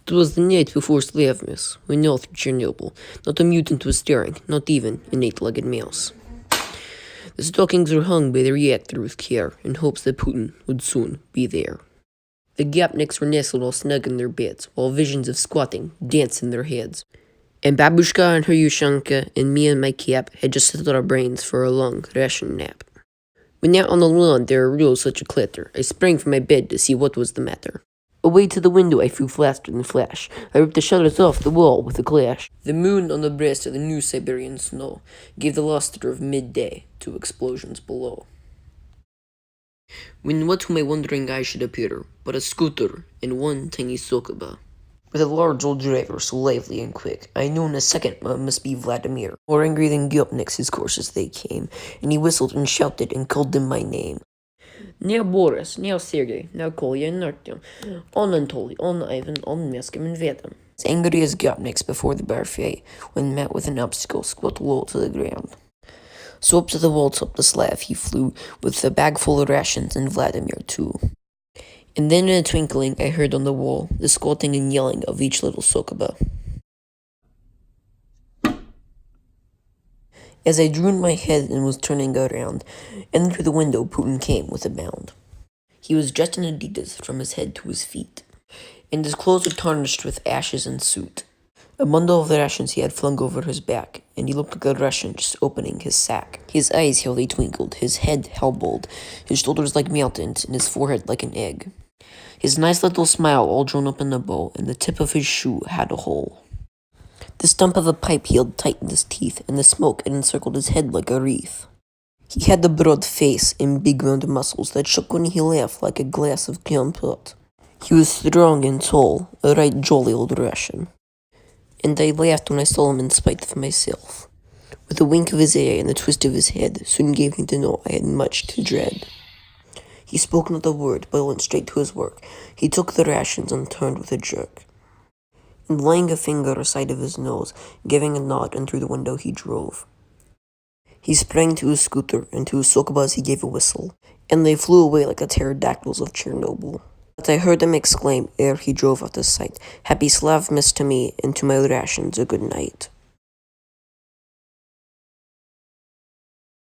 It was the night before Slavmas, when north of Chernobyl. Not a mutant was stirring, not even an eight-legged mouse. The stockings were hung by the reactor with care, in hopes that Putin would soon be there. The Gapniks were nestled all snug in their beds, while visions of squatting danced in their heads. And Babushka and her Yushanka and me and my cap had just settled our brains for a long ration nap. When out on the lawn there arose such a clatter, I sprang from my bed to see what was the matter. Away to the window I flew faster than a flash. I ripped the shutters off the wall with a clash. The moon on the breast of the new Siberian snow gave the luster of midday to explosions below. When what to my wondering eyes should appear but a scooter and one tiny sokoba, with a large old driver so lively and quick, I knew in a second it must be Vladimir. More angry than Gopnik's his courses they came, and he whistled and shouted and called them by name. Now Boris, now Sergei, now Kolya and Artyom, on Anatoly, on Ivan, on Meskim and Vadim. As angry as Gopnik's before the buffet, when met with an obstacle, squat low to the ground. So up to the wall top the Slav he flew, with a bag full of rations and Vladimir too. And then in a twinkling I heard on the wall the squatting and yelling of each little sokoba. As I drew in my head and was turning around, and through the window Putin came with a bound. He was dressed in Adidas from his head to his feet, and his clothes were tarnished with ashes and soot. A bundle of the rations he had flung over his back, and he looked like a Russian just opening his sack. His eyes how they twinkled, his head how bold, his shoulders like mountains, and his forehead like an egg. His nice little smile all drawn up in a bow, and the tip of his shoe had a hole. The stump of a pipe he held tight in his teeth, and the smoke had encircled his head like a wreath. He had a broad face and big round muscles that shook when he laughed like a glass of compote. He was strong and tall, a right jolly old Russian. And I laughed when I saw him in spite of myself. With a wink of his eye and a twist of his head, soon gave me to know I had much to dread. He spoke not a word, but went straight to his work. He took the rations and turned with a jerk. And laying a finger aside of his nose, giving a nod, and through the window he drove. He sprang to his scooter, and to his sokobas he gave a whistle, and they flew away like the pterodactyls of Chernobyl. But I heard him exclaim, ere he drove out of sight, "Happy Slavmas to me, and to my rations a good night."